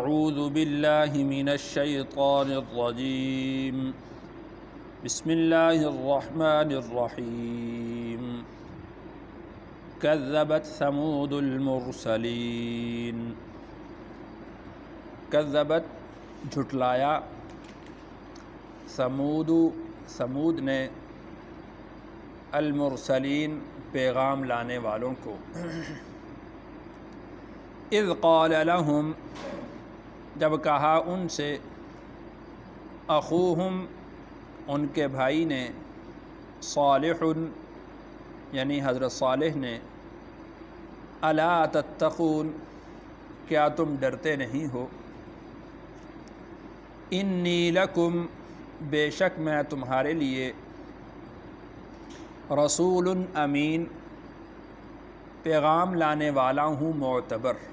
أعوذ بالله من الشيطان الرجيم بسم الله الرحمن الرحيم كذبت ثمود المرسلين كذبت جھٹلایا ثمود نے المرسلین پیغام لانے والوں کو اذ قال لهم جب کہا ان سے اخوہم ان کے بھائی نے صالح یعنی حضرت صالح نے الا تتقون کیا تم ڈرتے نہیں ہو انی لکم بے شک میں تمہارے لیے رسول امین پیغام لانے والا ہوں معتبر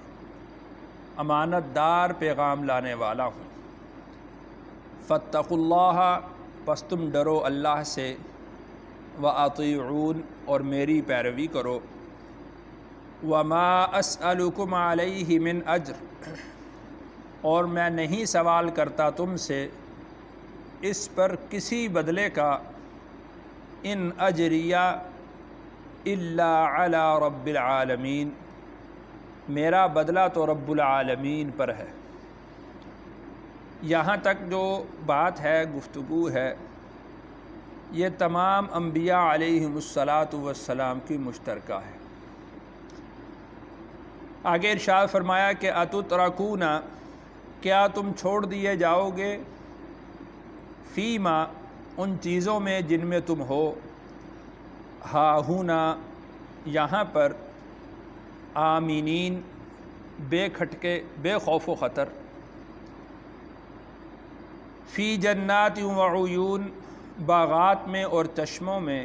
امانت دار پیغام لانے والا ہوں فاتقوا اللہ پس تم ڈرو اللہ سے واطیعون اور میری پیروی کرو وما اسألکم علیہ من اجر اور میں نہیں سوال کرتا تم سے اس پر کسی بدلے کا ان اجریہ الا علی رب العالمین میرا بدلہ تو رب العالمین پر ہے۔ یہاں تک جو بات ہے گفتگو ہے یہ تمام انبیاء علیہم الصلاۃ کی مشترکہ ہے۔ آگے ارشاد فرمایا کہ اتترکون کیا تم چھوڑ دیے جاؤ گے فیما ان چیزوں میں جن میں تم ہو ہاہنا یہاں پر آمینین بے کھٹکے بے خوف و خطر فی جنات وعیون باغات میں اور چشموں میں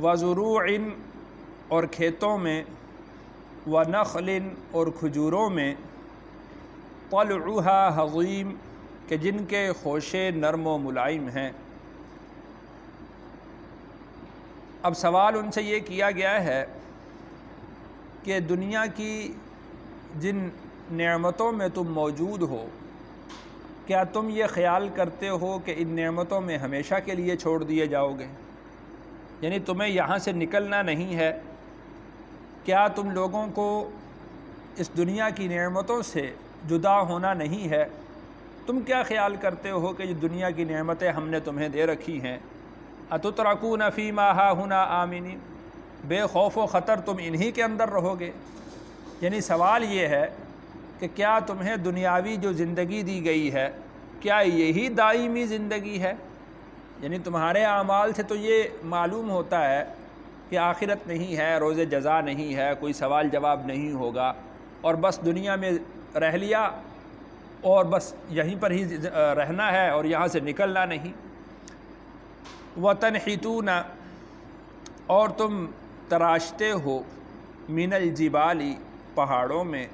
وزروع اور کھیتوں میں ونخل اور کھجوروں میں طلعها حظیم کہ جن کے خوشے نرم و ملائم ہیں۔ اب سوال ان سے یہ کیا گیا ہے کہ دنیا کی جن نعمتوں میں تم موجود ہو کیا تم یہ خیال کرتے ہو کہ ان نعمتوں میں ہمیشہ کے لیے چھوڑ دیے جاؤ گے، یعنی تمہیں یہاں سے نکلنا نہیں ہے؟ کیا تم لوگوں کو اس دنیا کی نعمتوں سے جدا ہونا نہیں ہے؟ تم کیا خیال کرتے ہو کہ یہ دنیا کی نعمتیں ہم نے تمہیں دے رکھی ہیں، اتترکون فیما ہاہنا آمینین بے خوف و خطر تم انہی کے اندر رہو گے؟ یعنی سوال یہ ہے کہ کیا تمہیں دنیاوی جو زندگی دی گئی ہے کیا یہی دائمی زندگی ہے؟ یعنی تمہارے اعمال سے تو یہ معلوم ہوتا ہے کہ آخرت نہیں ہے، روز جزا نہیں ہے، کوئی سوال جواب نہیں ہوگا، اور بس دنیا میں رہ لیا اور بس یہیں پر ہی رہنا ہے اور یہاں سے نکلنا نہیں۔ وَتَنْحِتُونَ اور تم تراشتے ہو من الجبال پہاڑوں میں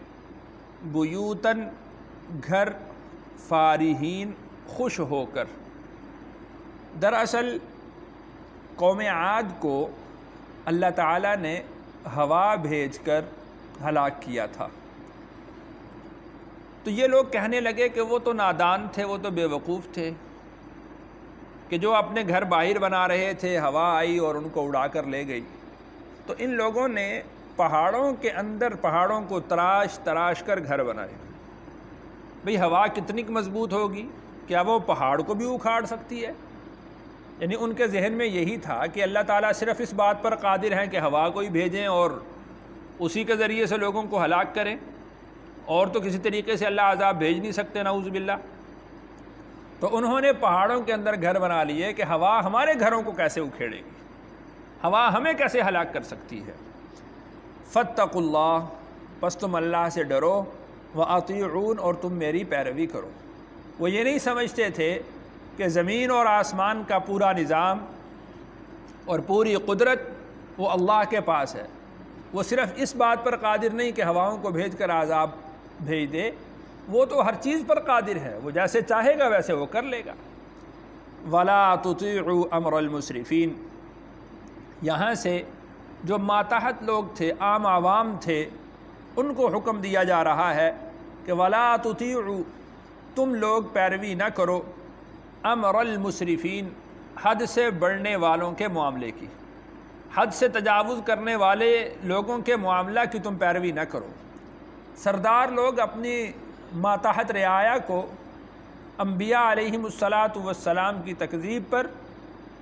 بیوتن گھر فارحین خوش ہو کر۔ دراصل قوم عاد کو اللہ تعالیٰ نے ہوا بھیج کر ہلاک کیا تھا، تو یہ لوگ کہنے لگے کہ وہ تو نادان تھے، وہ تو بے وقوف تھے کہ جو اپنے گھر باہر بنا رہے تھے ہوا آئی اور ان کو اڑا کر لے گئی۔ تو ان لوگوں نے پہاڑوں کے اندر پہاڑوں کو تراش تراش کر گھر بنائے۔ بھئی ہوا کتنی مضبوط ہوگی، کیا وہ پہاڑ کو بھی اکھاڑ سکتی ہے؟ یعنی ان کے ذہن میں یہی تھا کہ اللہ تعالیٰ صرف اس بات پر قادر ہیں کہ ہوا کو ہی بھیجیں اور اسی کے ذریعے سے لوگوں کو ہلاک کریں، اور تو کسی طریقے سے اللہ عذاب بھیج نہیں سکتے نعوذ باللہ۔ تو انہوں نے پہاڑوں کے اندر گھر بنا لیے کہ ہوا ہمارے گھروں کو کیسے اکھیڑے گی، ہوا ہمیں کیسے ہلاک کر سکتی ہے۔ فاتقوا اللہ پس تم اللہ سے ڈرو واطیعون اور تم میری پیروی کرو۔ وہ یہ نہیں سمجھتے تھے کہ زمین اور آسمان کا پورا نظام اور پوری قدرت وہ اللہ کے پاس ہے، وہ صرف اس بات پر قادر نہیں کہ ہواؤں کو بھیج کر عذاب بھیج دے، وہ تو ہر چیز پر قادر ہے، وہ جیسے چاہے گا ویسے وہ کر لے گا۔ ولا تطیعوا امر المسرفین، یہاں سے جو ماتحت لوگ تھے، عام عوام تھے، ان کو حکم دیا جا رہا ہے کہ وَلَا تُطِيعُوا تم لوگ پیروی نہ کرو امر المسرفین حد سے بڑھنے والوں کے معاملے کی، حد سے تجاوز کرنے والے لوگوں کے معاملہ کی تم پیروی نہ کرو۔ سردار لوگ اپنی ماتحت رعایا کو انبیاء علیہم السلام کی تکذیب پر،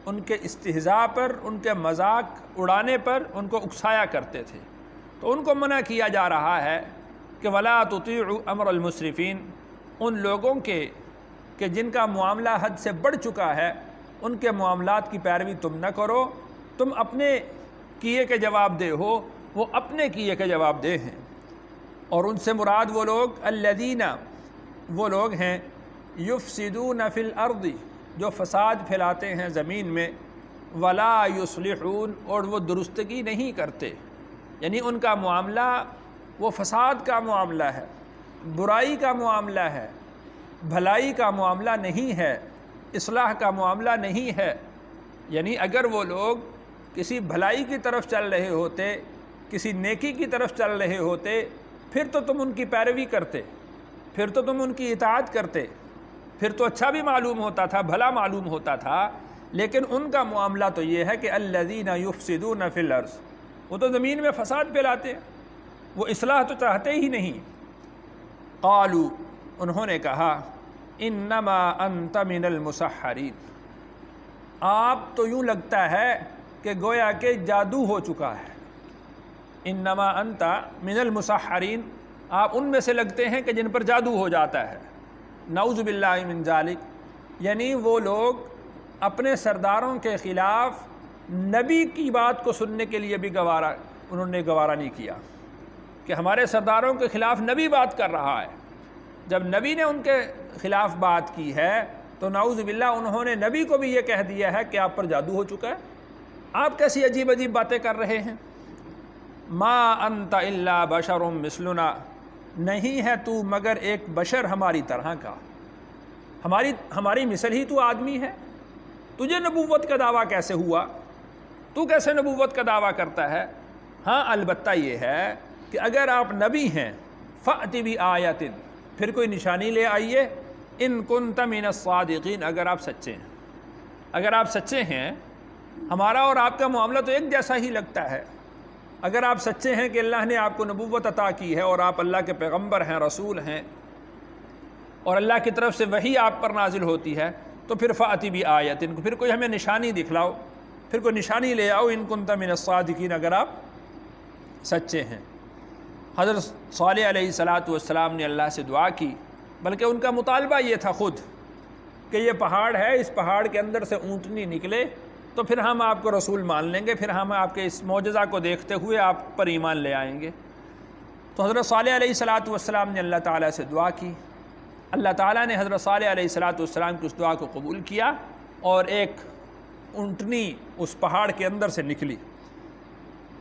ان کے استہزاء پر، ان کے مذاق اڑانے پر ان کو اکسایا کرتے تھے، تو ان کو منع کیا جا رہا ہے کہ وَلَا تُطِيعُوا امر المسرفین، ان لوگوں کے کہ جن کا معاملہ حد سے بڑھ چکا ہے ان کے معاملات کی پیروی تم نہ کرو، تم اپنے کیے کے جواب دہ ہو، وہ اپنے کیے کے جواب دہ ہیں۔ اور ان سے مراد وہ لوگ الذین، وہ لوگ ہیں یفسدون فی الارض، جو فساد پھیلاتے ہیں زمین میں، ولا یصلحون، اور وہ درستگی نہیں کرتے، یعنی ان کا معاملہ وہ فساد کا معاملہ ہے، برائی کا معاملہ ہے، بھلائی کا معاملہ نہیں ہے، اصلاح کا معاملہ نہیں ہے۔ یعنی اگر وہ لوگ کسی بھلائی کی طرف چل رہے ہوتے، کسی نیکی کی طرف چل رہے ہوتے، پھر تو تم ان کی پیروی کرتے، پھر تو تم ان کی اطاعت کرتے، پھر تو اچھا بھی معلوم ہوتا تھا، بھلا معلوم ہوتا تھا۔ لیکن ان کا معاملہ تو یہ ہے کہ الذین یفسدون فی الارض، وہ تو زمین میں فساد پھیلاتے ہیں، وہ اصلاح تو چاہتے ہی نہیں۔ قالوا، انہوں نے کہا انما انت من المسحرین، آپ تو یوں لگتا ہے کہ گویا کہ جادو ہو چکا ہے۔ انما انت من المسحرین، آپ ان میں سے لگتے ہیں کہ جن پر جادو ہو جاتا ہے۔ نعوذ باللہ من ذالک، یعنی وہ لوگ اپنے سرداروں کے خلاف نبی کی بات کو سننے کے لیے بھی انہوں نے گوارا نہیں کیا کہ ہمارے سرداروں کے خلاف نبی بات کر رہا ہے۔ جب نبی نے ان کے خلاف بات کی ہے تو نعوذ باللہ انہوں نے نبی کو بھی یہ کہہ دیا ہے کہ آپ پر جادو ہو چکا ہے، آپ کیسی عجیب عجیب باتیں کر رہے ہیں۔ ما انت الا بشر مثلنا، نہیں ہے تو مگر ایک بشر ہماری طرح کا، ہماری مثل ہی تو آدمی ہے، تجھے نبوت کا دعویٰ کیسے ہوا؟ تو کیسے نبوت کا دعویٰ کرتا ہے؟ ہاں البتہ یہ ہے کہ اگر آپ نبی ہیں فأتی بآیۃ، پھر کوئی نشانی لے آئیے، ان کنت من الصادقین، اگر آپ سچے ہیں۔ اگر آپ سچے ہیں، ہمارا اور آپ کا معاملہ تو ایک جیسا ہی لگتا ہے۔ اگر آپ سچے ہیں کہ اللہ نے آپ کو نبوت عطا کی ہے اور آپ اللہ کے پیغمبر ہیں، رسول ہیں، اور اللہ کی طرف سے وحی آپ پر نازل ہوتی ہے، تو پھر فأتی بآیۃ، پھر کوئی ہمیں نشانی دکھلاؤ، پھر کوئی نشانی لے آؤ، ان کنت من الصادقین، اگر آپ سچے ہیں۔ حضرت صالح علیہ السلام نے اللہ سے دعا کی، بلکہ ان کا مطالبہ یہ تھا خود کہ یہ پہاڑ ہے، اس پہاڑ کے اندر سے اونٹنی نکلے تو پھر ہم آپ کو رسول مان لیں گے، پھر ہم آپ کے اس معجزہ کو دیکھتے ہوئے آپ پر ایمان لے آئیں گے۔ تو حضرت صالح علیہ السلام نے اللہ تعالیٰ سے دعا کی، اللہ تعالیٰ نے حضرت صالح علیہ السلام کی اس دعا کو قبول کیا، اور ایک اونٹنی اس پہاڑ کے اندر سے نکلی۔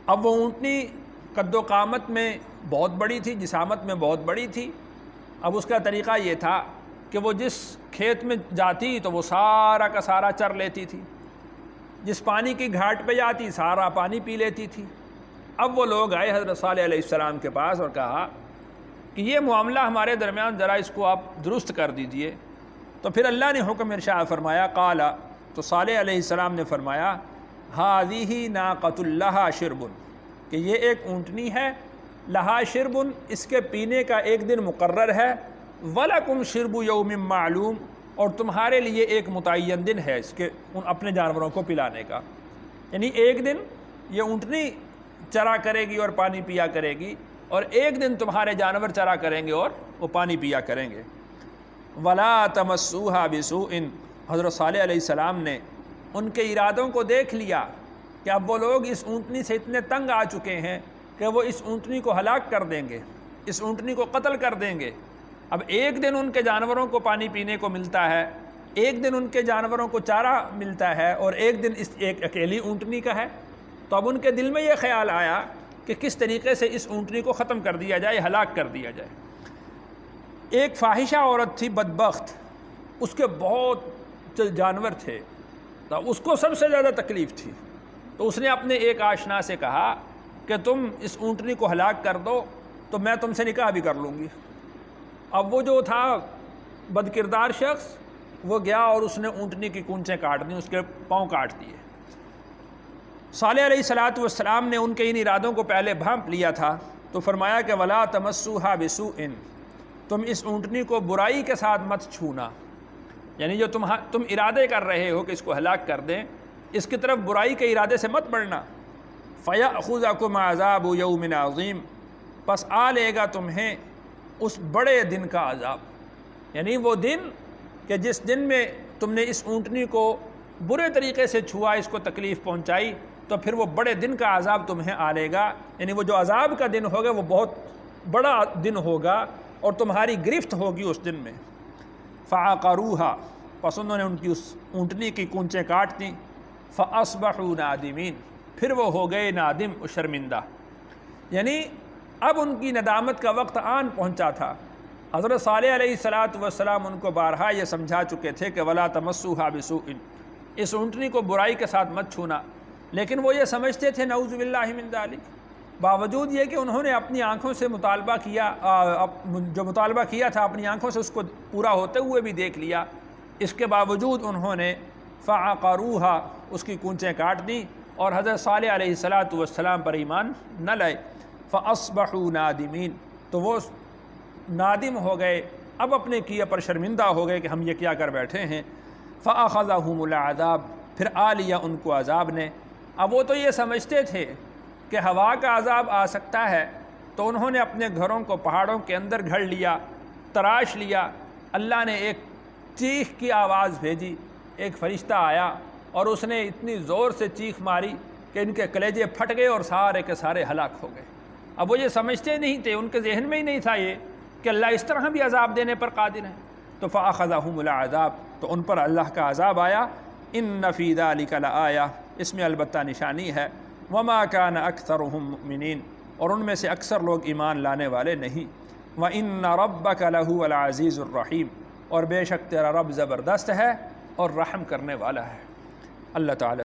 اب وہ اونٹنی قد و قامت میں بہت بڑی تھی، جسامت میں بہت بڑی تھی۔ اب اس کا طریقہ یہ تھا کہ وہ جس کھیت میں جاتی تو وہ سارا کا سارا چر لیتی تھی، جس پانی کی گھاٹ پہ جاتی سارا پانی پی لیتی تھی۔ اب وہ لوگ آئے حضرت صالح علیہ السلام کے پاس اور کہا کہ یہ معاملہ ہمارے درمیان ذرا اس کو آپ درست کر دیجئے۔ تو پھر اللہ نے حکم ارشاد فرمایا، قال، تو صالح علیہ السلام نے فرمایا، ھذہ ناقۃ لھا شرب، کہ یہ ایک اونٹنی ہے، لہا شرب، اس کے پینے کا ایک دن مقرر ہے، وَلَکُمْ شِرْبُ یوم معلوم، اور تمہارے لیے ایک متعین دن ہے اس کے اپنے جانوروں کو پلانے کا۔ یعنی ایک دن یہ اونٹنی چرا کرے گی اور پانی پیا کرے گی، اور ایک دن تمہارے جانور چرا کریں گے اور وہ پانی پیا کریں گے۔ وَلَا تَمَسُّوهَا بِسُوءٍ، حضرت صالح علیہ السلام نے ان کے ارادوں کو دیکھ لیا کہ اب وہ لوگ اس اونٹنی سے اتنے تنگ آ چکے ہیں کہ وہ اس اونٹنی کو ہلاک کر دیں گے، اس اونٹنی کو قتل کر دیں گے۔ اب ایک دن ان کے جانوروں کو پانی پینے کو ملتا ہے، ایک دن ان کے جانوروں کو چارہ ملتا ہے، اور ایک دن اس ایک اکیلی اونٹنی کا ہے۔ تو اب ان کے دل میں یہ خیال آیا کہ کس طریقے سے اس اونٹنی کو ختم کر دیا جائے، ہلاک کر دیا جائے۔ ایک فاحشہ عورت تھی بدبخت، اس کے بہت جانور تھے، تو اس کو سب سے زیادہ تکلیف تھی۔ تو اس نے اپنے ایک آشنا سے کہا کہ تم اس اونٹنی کو ہلاک کر دو تو میں تم سے نکاح بھی کر لوں گی۔ اب وہ جو تھا بد کردار شخص وہ گیا اور اس نے اونٹنی کی کونچیں کاٹ دیں، اس کے پاؤں کاٹ دیے۔ صالح علیہ السلام نے ان کے ان ارادوں کو پہلے بھانپ لیا تھا تو فرمایا کہ ولا تمسوها بسوء، تم اس اونٹنی کو برائی کے ساتھ مت چھونا، یعنی جو تم ارادے کر رہے ہو کہ اس کو ہلاک کر دیں، اس کی طرف برائی کے ارادے سے مت بڑھنا۔ فَيَأْخُذَكُمْ عَذَابُ يَوْمٍ عَظِيمٍ، پس آ لے گا تمہیں اس بڑے دن کا عذاب، یعنی وہ دن کہ جس دن میں تم نے اس اونٹنی کو برے طریقے سے چھوا، اس کو تکلیف پہنچائی، تو پھر وہ بڑے دن کا عذاب تمہیں آ لے گا، یعنی وہ جو عذاب کا دن ہوگا وہ بہت بڑا دن ہوگا اور تمہاری گرفت ہوگی اس دن میں۔ فَعَقَرُوهَا، پس انہوں نے ان کی اس اونٹنی کی کونچیں کاٹ دیں۔ فَأَصْبَحُوا نَادِمِينَ، پھر وہ ہو گئے نادم و شرمندہ، یعنی اب ان کی ندامت کا وقت آن پہنچا تھا۔ حضرت صالح علیہ السلام ان کو بارہا یہ سمجھا چکے تھے کہ وَلَا تَمَسُّوهَا بِسُوءٍ، اس اونٹنی کو برائی کے ساتھ مت چھونا، لیکن وہ یہ سمجھتے تھے نعوذ باللہ من ذالک، باوجود یہ کہ انہوں نے اپنی آنکھوں سے مطالبہ کیا، جو مطالبہ کیا تھا اپنی آنکھوں سے اس کو پورا ہوتے ہوئے بھی دیکھ لیا، اس کے باوجود انہوں نے فَعَقَرُوهَا، اس کی کونچیں کاٹ دیں اور حضرت صالح علیہ السلام پر ایمان نہ لائے۔ فَأَصْبَحُوا نَادِمِينَ، تو وہ نادم ہو گئے، اب اپنے کیے پر شرمندہ ہو گئے کہ ہم یہ کیا کر بیٹھے ہیں۔ فَأَخَذَهُمُ الْعَذَابُ، پھر آ لیا ان کو عذاب نے۔ اب وہ تو یہ سمجھتے تھے کہ ہوا کا عذاب آ سکتا ہے، تو انہوں نے اپنے گھروں کو پہاڑوں کے اندر گھڑ لیا، تراش لیا۔ اللہ نے ایک چیخ کی آواز بھیجی، ایک فرشتہ آیا اور اس نے اتنی زور سے چیخ ماری کہ ان کے کلیجے پھٹ گئے اور سارے کے سارے ہلاک ہو گئے۔ اب وہ یہ سمجھتے نہیں تھے، ان کے ذہن میں ہی نہیں تھا یہ کہ اللہ اس طرح بھی عذاب دینے پر قادر ہے۔ تو فَأَخَذَهُمُ الْعَذَابُ، تو ان پر اللہ کا عذاب آیا۔ إِنَّ فِي ذَلِكَ لَآيَةً، اس میں البتہ نشانی ہے۔ وَمَا كَانَ أَكْثَرُهُم مُؤْمِنِينَ، اور ان میں سے اکثر لوگ ایمان لانے والے نہیں۔ وَإِنَّ رَبَّكَ لَهُوَ الْعَزِيزُ الرَّحِيمُ، اور بے شک تیرا رب زبردست ہے اور رحم کرنے والا ہے۔ اللہ تعالیٰ